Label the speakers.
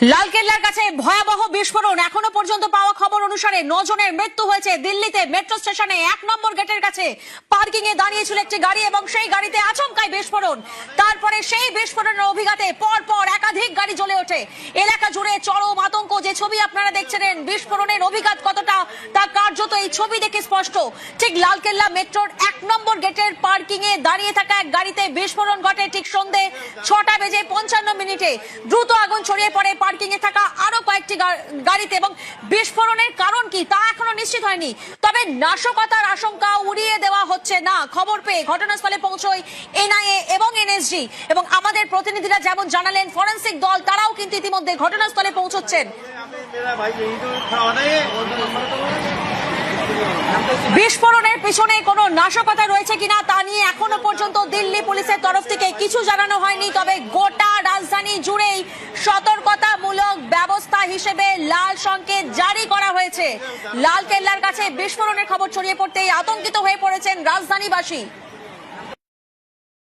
Speaker 1: লালকেল্লার কাছে ভয়াবহ বিস্ফোরণ। এখনো পর্যন্ত পাওয়া খবর অনুসারে 9 জনের মৃত্যু হয়েছে। দিল্লিতে মেট্রো স্টেশনে 1 নম্বর গেটের কাছে পার্কিং এ দাঁড়িয়েছিল একটি গাড়ি এবং সেই গাড়িতে আচমকাই বিস্ফোরণ। তারপরে সেই বিস্ফোরণের অভিঘাতে পরপর একাধিক গাড়ি জ্বলে ওঠে। এলাকা জুড়ে চরম আতঙ্ক। যে ছবি আপনারা দেখছিলেন, বিস্ফোরণের অভিঘাত কতটা তা কার্যত এই ছবি দেখে স্পষ্ট। ঠিক লালকেল্লা মেট্রোর 1 নম্বর গেটের পার্কিং এ দাঁড়িয়ে থাকা এক গাড়িতে বিস্ফোরণ ঘটে ঠিক সন্ধ্যে 6:55 দ্রুত আগুন ছড়িয়ে পড়ে পার্কিং এ থাকা আরো কয়েকটি গাড়িতে এবং বিস্ফোরণের কারণ কি তা এখনো নিশ্চিত হয়নি। তবে নাশকতার আশঙ্কা উড়িয়ে দেওয়া হচ্ছে না। খবর পেয়ে ঘটনাস্থলে পৌঁছয় এনআইএ এবং এনএসজি এবং আমাদের প্রতিনিধিরা যেমন জানালেন, ফরেনসিক দল তারাও কিন্তু ইতিমধ্যে ঘটনাস্থলে পৌঁছচ্ছেন। বিস্ফোরণের পিছনে কোনো নাশকতা রয়েছে কিনা তা নিয়ে এখনো পর্যন্ত দিল্লি পুলিশের তরফ থেকে কিছু জানানো হয়নি। তবে গোটা রাজধানী জুড়েই সতর্কতামূলক ব্যবস্থা হিসেবে লাল সংকেত জারি করা হয়েছে। লালকেল্লার কাছে বিস্ফোরণের খবর ছড়িয়ে পড়তেই আতঙ্কিত হয়ে পড়েছেন রাজধানীবাসী।